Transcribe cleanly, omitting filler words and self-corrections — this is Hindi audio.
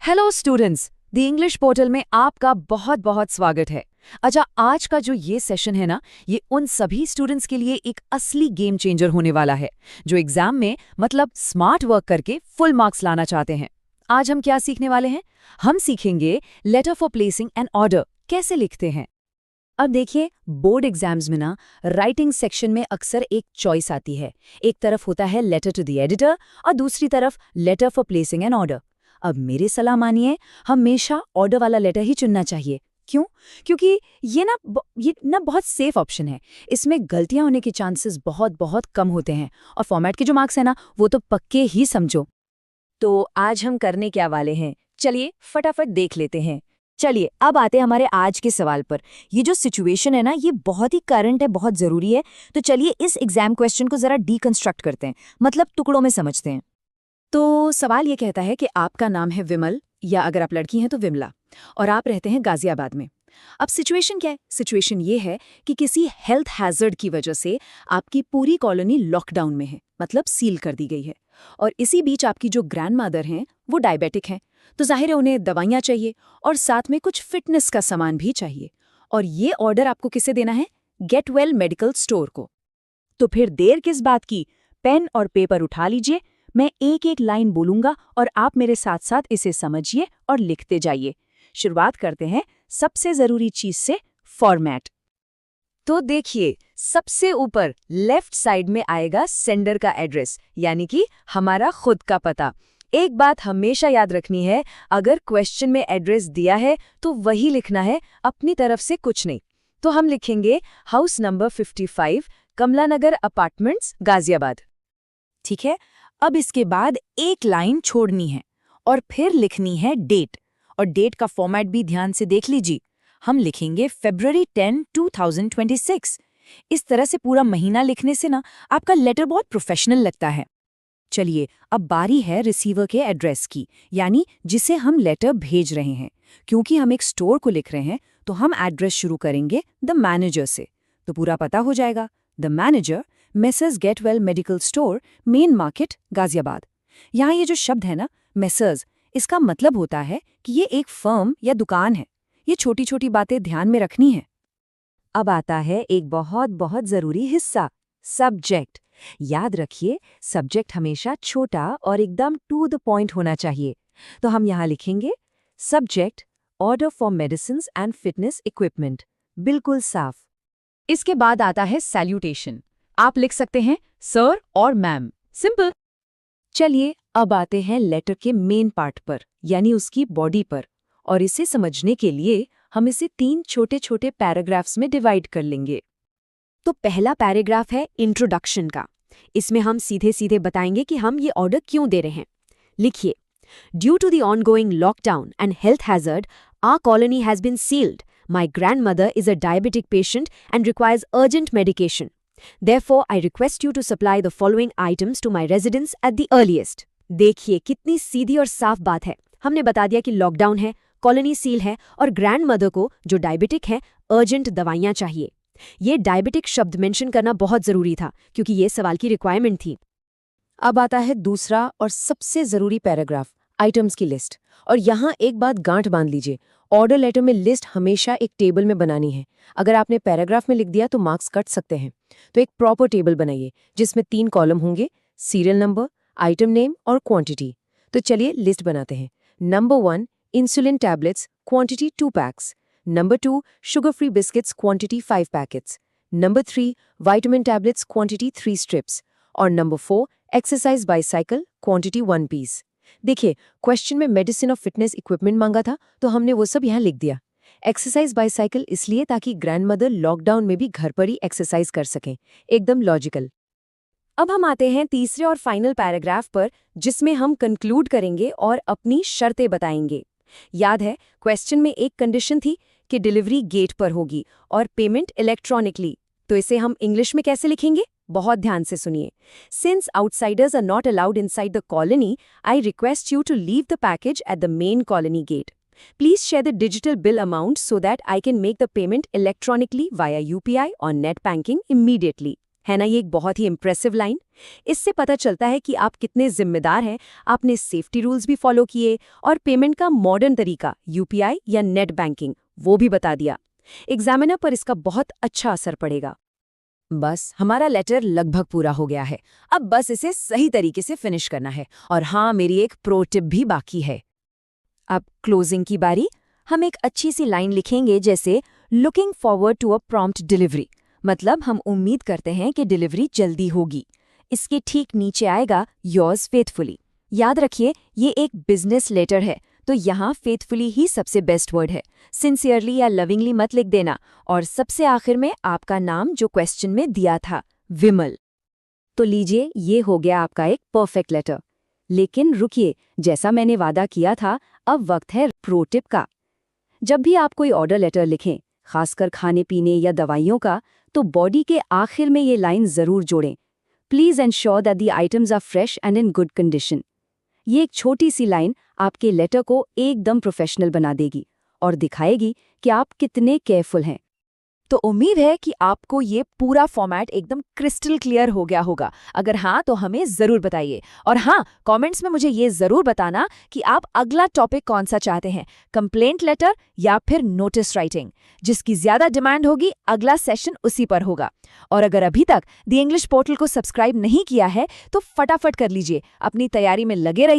Hello students, the English portal में आपका बहुत बहुत स्वागत है। अच्छा, आज का जो ये सेशन है ना, ये उन सभी स्टूडेंट्स के लिए एक असली गेम चेंजर होने वाला है जो एग्जाम में मतलब स्मार्ट वर्क करके फुल मार्क्स लाना चाहते हैं। आज हम क्या सीखने वाले हैं? हम सीखेंगे letter for placing an order कैसे लिखते हैं। अब देखिए, बोर्ड एग्जाम्स में ना राइटिंग सेक्शन में अक्सर एक चॉइस आती है। एक तरफ होता है लेटर टू द एडिटर और दूसरी तरफ letter for placing an order. अब मेरी सलाह मानिए, हमेशा ऑर्डर वाला लेटर ही चुनना चाहिए। क्यों? क्योंकि ये ना बहुत सेफ ऑप्शन है। इसमें गलतियां होने के चांसेस बहुत बहुत कम होते हैं और फॉर्मेट के जो मार्क्स है ना, वो तो पक्के ही समझो। तो आज हम करने क्या वाले हैं, चलिए फटाफट देख लेते हैं। चलिए अब आते हैं हमारे आज के सवाल पर। ये जो सिचुएशन है ना, ये बहुत ही करंट है, बहुत जरूरी है। तो चलिए इस एग्जाम क्वेश्चन को जरा डीकंस्ट्रक्ट करते हैं, मतलब टुकड़ों में समझते हैं। तो सवाल ये कहता है कि आपका नाम है विमल, या अगर आप लड़की हैं तो विमला, और आप रहते हैं गाजियाबाद में। अब सिचुएशन क्या है? सिचुएशन ये है कि किसी हेल्थ हैजर्ड की वजह से आपकी पूरी कॉलोनी लॉकडाउन में है, मतलब सील कर दी गई है। और इसी बीच आपकी जो ग्रैंडमदर हैं वो डायबिटिक हैं, तो जाहिर है उन्हें दवाइयाँ चाहिए और साथ में कुछ फिटनेस का सामान भी चाहिए। और ये ऑर्डर आपको किसे देना है? गेट वेल मेडिकल स्टोर को। तो फिर देर किस बात की, पेन और पेपर उठा लीजिए। मैं एक एक लाइन बोलूंगा और आप मेरे साथ साथ इसे समझिए और लिखते जाइए। शुरुआत करते हैं सबसे जरूरी चीज से, फॉर्मेट। तो देखिए, सबसे ऊपर लेफ्ट साइड में आएगा सेंडर का एड्रेस, यानी कि हमारा खुद का पता। एक बात हमेशा याद रखनी है, अगर क्वेश्चन में एड्रेस दिया है तो वही लिखना है, अपनी तरफ से कुछ नहीं। तो हम लिखेंगे हाउस नंबर 55, कमला नगर अपार्टमेंट्स, गाजियाबाद। ठीक है, अब इसके बाद एक लाइन छोड़नी है और फिर लिखनी है डेट। और डेट का फॉर्मेट भी ध्यान से देख लीजिए। हम लिखेंगे February 10, 2026। इस तरह से पूरा महीना लिखने से ना आपका लेटर बहुत प्रोफेशनल लगता है। चलिए अब बारी है रिसीवर के एड्रेस की, यानी जिसे हम लेटर भेज रहे हैं। क्योंकि हम एक स्टोर को लिख रहे हैं तो हम एड्रेस शुरू करेंगे द मैनेजर से। तो पूरा पता हो जाएगा, the manager, messrs Getwell medical store, main market, Ghaziabad. यहाँ ये जो शब्द है ना, मेसर्स, इसका मतलब होता है कि ये एक फर्म या दुकान है। ये छोटी छोटी बातें ध्यान में रखनी है। अब आता है एक बहुत बहुत जरूरी हिस्सा, सब्जेक्ट। याद रखिए, सब्जेक्ट हमेशा छोटा और एकदम टू द पॉइंट होना चाहिए। तो हम यहाँ लिखेंगे subject, order for medicines and fitness equipment, बिल्कुल साफ। इसके बाद आता है सैल्यूटेशन। आप लिख सकते हैं सर और मैम, सिंपल। चलिए अब आते हैं लेटर के मेन पार्ट पर, यानी उसकी बॉडी पर। और इसे समझने के लिए हम इसे 3 छोटे छोटे पैराग्राफ्स में डिवाइड कर लेंगे। तो पहला पैराग्राफ है इंट्रोडक्शन का। इसमें हम सीधे सीधे बताएंगे कि हम ये ऑर्डर क्यों दे रहे हैं। लिखिए, due to the ongoing lockdown and health hazard, our colony has been sealed. My grandmother is a diabetic patient and requires urgent medication. Therefore, I request you to supply the following items to my residence at the earliest. देखिए कितनी सीधी और साफ बात है। हमने बता दिया कि लॉकडाउन है, कॉलोनी सील है और ग्रैंड मदर को, जो डायबिटिक है, अर्जेंट दवाइयाँ चाहिए। ये डायबिटिक शब्द मेंशन करना बहुत जरूरी था क्योंकि ये सवाल की रिक्वायरमेंट थी। अब आता है दूसरा और सबसे जरूरी पैराग्राफ, आइटम्स की लिस्ट। और यहाँ एक बात गांठ बांध लीजिए, ऑर्डर लेटर में लिस्ट हमेशा एक टेबल में बनानी है। अगर आपने पैराग्राफ में लिख दिया तो मार्क्स कट सकते हैं। तो एक प्रॉपर टेबल बनाइए जिसमें 3 कॉलम होंगे, सीरियल नंबर, आइटम नेम और क्वांटिटी। तो चलिए लिस्ट बनाते हैं। Number 1, insulin tablets, quantity 2 packs. Number 2, sugar free biscuits, quantity 5 packets. Number 3, vitamin tablets, quantity 3 strips. और number 4, exercise bicycle, quantity 1 piece. देखिए, क्वेश्चन में मेडिसिन और फिटनेस इक्विपमेंट मांगा था तो हमने वो सब यहाँ लिख दिया। एक्सरसाइज बाइसाइकिल इसलिए ताकि ग्रैंडमदर लॉकडाउन में भी घर पर ही एक्सरसाइज कर सकें, एकदम लॉजिकल। अब हम आते हैं तीसरे और फाइनल पैराग्राफ पर, जिसमें हम कंक्लूड करेंगे और अपनी शर्तें बताएंगे। याद है, क्वेश्चन में एक कंडीशन थी कि डिलीवरी गेट पर होगी और पेमेंट इलेक्ट्रॉनिकली। तो इसे हम इंग्लिश में कैसे लिखेंगे? बहुत ध्यान से सुनिए। Since outsiders are not allowed inside the colony, I request you to leave the package at the main colony gate. Please share the digital bill amount so that I can make the payment electronically via UPI or net banking immediately. है ना ये एक बहुत ही इम्प्रेसिव लाइन। इससे पता चलता है कि आप कितने जिम्मेदार हैं, आपने सेफ्टी रूल्स भी फॉलो किए और पेमेंट का मॉडर्न तरीका यूपीआई या नेट बैंकिंग वो भी बता दिया। एग्जामिनर पर इसका बहुत अच्छा असर पड़ेगा। बस हमारा लेटर लगभग पूरा हो गया है। अब बस इसे सही तरीके से फिनिश करना है। और हाँ, मेरी एक प्रो टिप भी बाकी है। अब क्लोजिंग की बारी। हम एक अच्छी सी लाइन लिखेंगे जैसे looking forward to a prompt delivery, मतलब हम उम्मीद करते हैं कि डिलीवरी जल्दी होगी। इसके ठीक नीचे आएगा योर्स फेथफुली। याद रखिए ये एक बिजनेस लेटर है, तो यहाँ फेथफुली ही सबसे बेस्ट वर्ड है। सिंसियरली या लविंगली मत लिख देना। और सबसे आखिर में आपका नाम जो क्वेश्चन में दिया था, विमल। तो लीजिए ये हो गया आपका एक परफेक्ट लेटर। लेकिन रुकिए, जैसा मैंने वादा किया था, अब वक्त है प्रो टिप का। जब भी आप कोई ऑर्डर लेटर लिखें, खासकर खाने पीने या दवाइयों का, तो बॉडी के आखिर में ये लाइन जरूर जोड़ें, please ensure that the items are fresh and in good condition. ये एक छोटी सी लाइन आपके लेटर को एकदम प्रोफेशनल बना देगी और दिखाएगी कि आप कितने केयरफुल हैं। तो उम्मीद है कि आपको ये पूरा फॉर्मेट एकदम क्रिस्टल क्लियर हो गया होगा। अगर हाँ तो हमें ज़रूर बताइए। और हाँ, कमेंट्स में मुझे ये ज़रूर बताना कि आप अगला टॉपिक कौन सा चाहते हैं, कंप्लेंट लेटर या फिर नोटिस राइटिंग। जिसकी ज़्यादा डिमांड होगी अगला सेशन उसी पर होगा। और अगर अभी तक द इंग्लिश पोर्टल को सब्सक्राइब नहीं किया है तो फटाफट कर लीजिए। अपनी तैयारी में लगे रहिए।